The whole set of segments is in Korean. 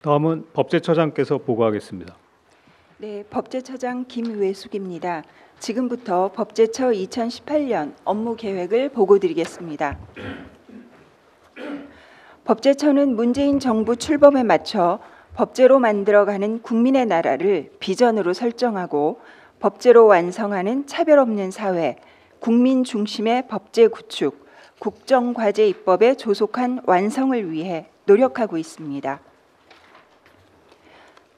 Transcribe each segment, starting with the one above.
다음은 법제처장께서 보고하겠습니다. 네, 법제처장 김외숙입니다. 지금부터 법제처 2018년 업무 계획을 보고드리겠습니다. 법제처는 문재인 정부 출범에 맞춰 법제로 만들어가는 국민의 나라를 비전으로 설정하고 법제로 완성하는 차별 없는 사회, 국민 중심의 법제 구축, 국정과제 입법의 조속한 완성을 위해 노력하고 있습니다.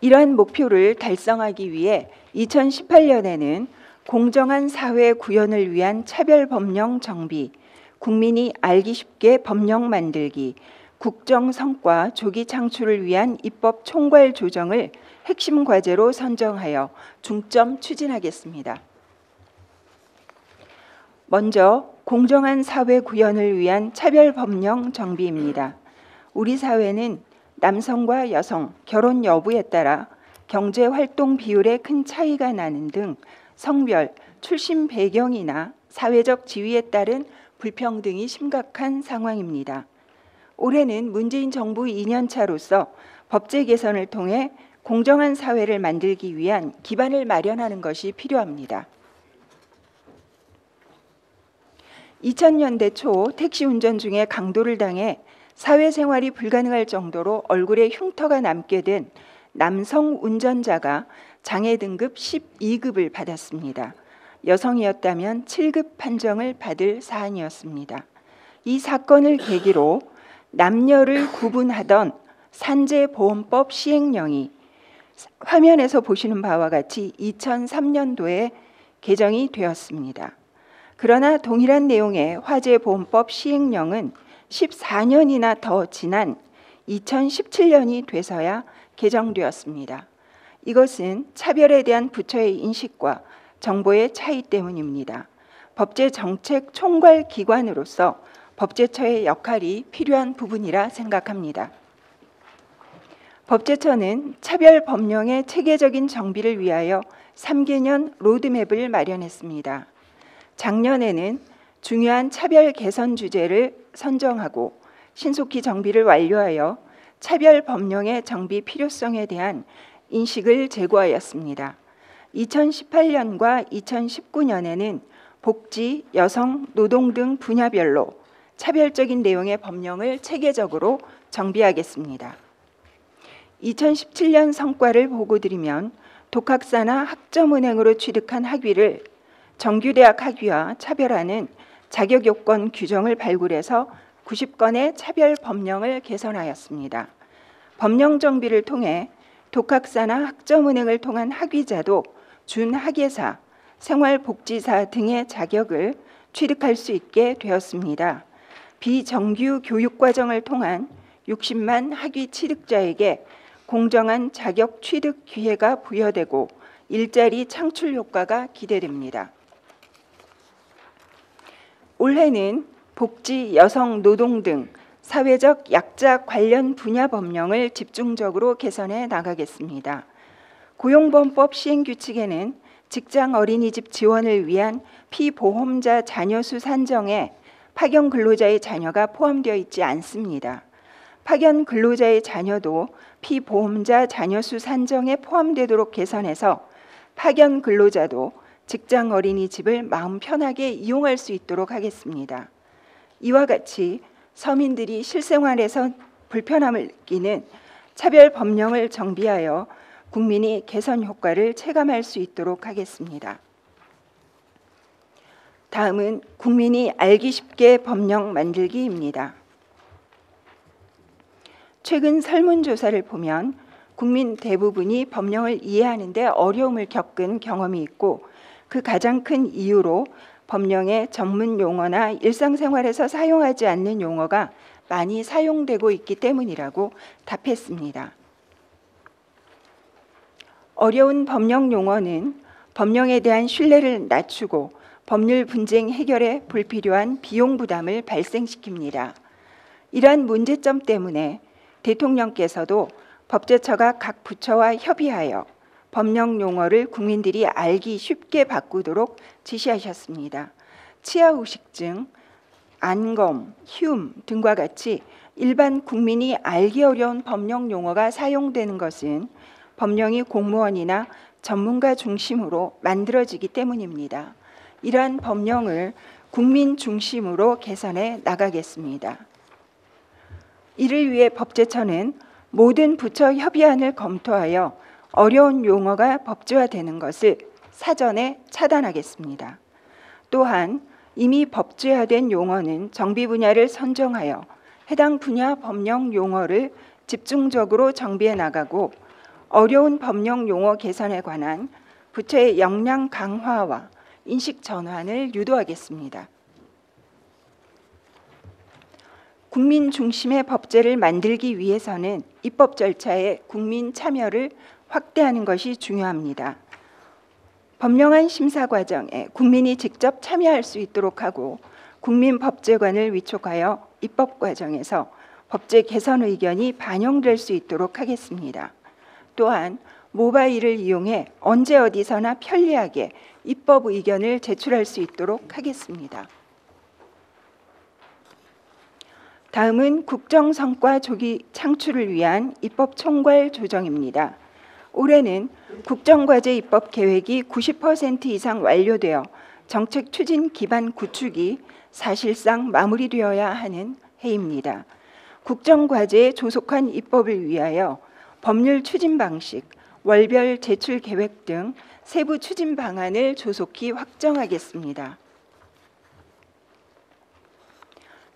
이러한 목표를 달성하기 위해 2018년에는 공정한 사회 구현을 위한 차별 법령 정비, 국민이 알기 쉽게 법령 만들기, 국정 성과 조기 창출을 위한 입법 총괄 조정을 핵심 과제로 선정하여 중점 추진하겠습니다. 먼저 공정한 사회 구현을 위한 차별 법령 정비입니다. 우리 사회는 남성과 여성, 결혼 여부에 따라 경제 활동 비율에 큰 차이가 나는 등 성별, 출신 배경이나 사회적 지위에 따른 불평등이 심각한 상황입니다. 올해는 문재인 정부 2년차로서 법제 개선을 통해 공정한 사회를 만들기 위한 기반을 마련하는 것이 필요합니다. 2000년대 초 택시 운전 중에 강도를 당해 사회생활이 불가능할 정도로 얼굴에 흉터가 남게 된 남성 운전자가 장애 등급 12급을 받았습니다. 여성이었다면 7급 판정을 받을 사안이었습니다. 이 사건을 계기로 남녀를 구분하던 산재보험법 시행령이 화면에서 보시는 바와 같이 2003년도에 개정이 되었습니다. 그러나 동일한 내용의 화재보험법 시행령은 14년이나 더 지난 2017년이 돼서야 개정되었습니다. 이것은 차별에 대한 부처의 인식과 정보의 차이 때문입니다. 법제정책 총괄 기관으로서 법제처의 역할이 필요한 부분이라 생각합니다. 법제처는 차별 법령의 체계적인 정비를 위하여 3개년 로드맵을 마련했습니다. 작년에는 중요한 차별 개선 주제를 선정하고 신속히 정비를 완료하여 차별 법령의 정비 필요성에 대한 인식을 제고하였습니다. 2018년과 2019년에는 복지, 여성, 노동 등 분야별로 차별적인 내용의 법령을 체계적으로 정비하겠습니다. 2017년 성과를 보고드리면 독학사나 학점은행으로 취득한 학위를 정규대학 학위와 차별하는 자격요건 규정을 발굴해서 90건의 차별 법령을 개선하였습니다. 법령 정비를 통해 독학사나 학점은행을 통한 학위자도 준학예사, 생활복지사 등의 자격을 취득할 수 있게 되었습니다. 비정규 교육과정을 통한 60만 학위 취득자에게 공정한 자격 취득 기회가 부여되고 일자리 창출 효과가 기대됩니다. 올해는 복지, 여성, 노동 등 사회적 약자 관련 분야 법령을 집중적으로 개선해 나가겠습니다. 고용보험법 시행규칙에는 직장 어린이집 지원을 위한 피보험자 자녀 수 산정에 파견 근로자의 자녀가 포함되어 있지 않습니다. 파견 근로자의 자녀도 피보험자 자녀 수 산정에 포함되도록 개선해서 파견 근로자도 직장 어린이집을 마음 편하게 이용할 수 있도록 하겠습니다. 이와 같이 서민들이 실생활에서 불편함을 느끼는 차별 법령을 정비하여 국민이 개선 효과를 체감할 수 있도록 하겠습니다. 다음은 국민이 알기 쉽게 법령 만들기입니다. 최근 설문조사를 보면 국민 대부분이 법령을 이해하는 데 어려움을 겪은 경험이 있고 그 가장 큰 이유로 법령의 전문 용어나 일상생활에서 사용하지 않는 용어가 많이 사용되고 있기 때문이라고 답했습니다. 어려운 법령 용어는 법령에 대한 신뢰를 낮추고 법률 분쟁 해결에 불필요한 비용 부담을 발생시킵니다. 이러한 문제점 때문에 대통령께서도 법제처가 각 부처와 협의하여 법령 용어를 국민들이 알기 쉽게 바꾸도록 지시하셨습니다. 치아후식증, 안검, 흉 등과 같이 일반 국민이 알기 어려운 법령 용어가 사용되는 것은 법령이 공무원이나 전문가 중심으로 만들어지기 때문입니다. 이러한 법령을 국민 중심으로 개선해 나가겠습니다. 이를 위해 법제처는 모든 부처 협의안을 검토하여 어려운 용어가 법제화되는 것을 사전에 차단하겠습니다. 또한 이미 법제화된 용어는 정비 분야를 선정하여 해당 분야 법령 용어를 집중적으로 정비해 나가고 어려운 법령 용어 개선에 관한 부처의 역량 강화와 인식 전환을 유도하겠습니다. 국민 중심의 법제를 만들기 위해서는 입법 절차에 국민 참여를 확대하는 것이 중요합니다. 법령안 심사 과정에 국민이 직접 참여할 수 있도록 하고 국민법제관을 위촉하여 입법 과정에서 법제 개선 의견이 반영될 수 있도록 하겠습니다. 또한 모바일을 이용해 언제 어디서나 편리하게 입법 의견을 제출할 수 있도록 하겠습니다. 다음은 국정성과 조기 창출을 위한 입법 총괄 조정입니다. 올해는 국정과제 입법 계획이 90% 이상 완료되어 정책 추진 기반 구축이 사실상 마무리되어야 하는 해입니다. 국정과제에 조속한 입법을 위하여 법률 추진 방식, 월별 제출 계획 등 세부 추진 방안을 조속히 확정하겠습니다.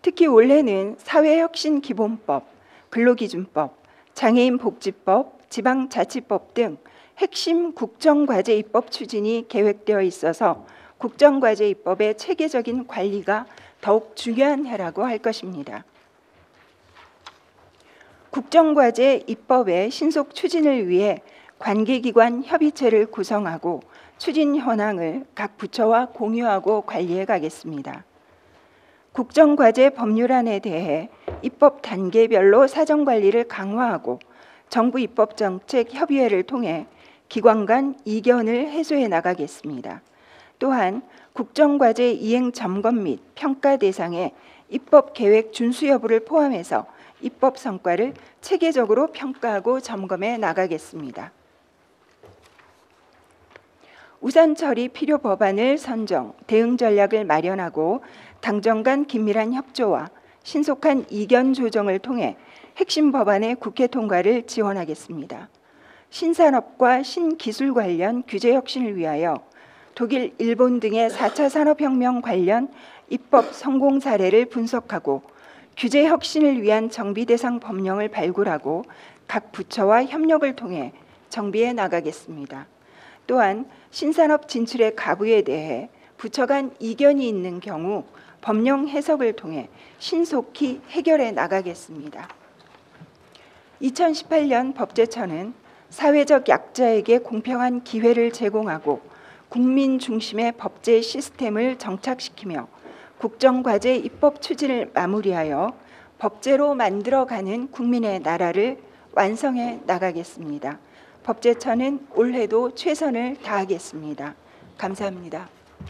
특히 올해는 사회혁신기본법, 근로기준법, 장애인복지법, 지방자치법 등 핵심 국정과제 입법 추진이 계획되어 있어서 국정과제 입법의 체계적인 관리가 더욱 중요한 해라고 할 것입니다. 국정과제 입법의 신속 추진을 위해 관계기관 협의체를 구성하고 추진 현황을 각 부처와 공유하고 관리해 가겠습니다. 국정과제 법률안에 대해 입법 단계별로 사정관리를 강화하고 정부 입법정책협의회를 통해 기관 간 이견을 해소해 나가겠습니다. 또한 국정과제 이행 점검 및 평가 대상에 입법계획 준수 여부를 포함해서 입법 성과를 체계적으로 평가하고 점검해 나가겠습니다. 우선 처리 필요 법안을 선정, 대응 전략을 마련하고 당정 간 긴밀한 협조와 신속한 이견 조정을 통해 핵심 법안의 국회 통과를 지원하겠습니다. 신산업과 신기술 관련 규제 혁신을 위하여 독일, 일본 등의 4차 산업혁명 관련 입법 성공 사례를 분석하고 규제 혁신을 위한 정비 대상 법령을 발굴하고 각 부처와 협력을 통해 정비해 나가겠습니다. 또한 신산업 진출의 가부에 대해 부처 간 이견이 있는 경우 법령 해석을 통해 신속히 해결해 나가겠습니다. 2018년 법제처는 사회적 약자에게 공평한 기회를 제공하고 국민 중심의 법제 시스템을 정착시키며 국정과제 입법 추진을 마무리하여 법제로 만들어가는 국민의 나라를 완성해 나가겠습니다. 법제처는 올해도 최선을 다하겠습니다. 감사합니다.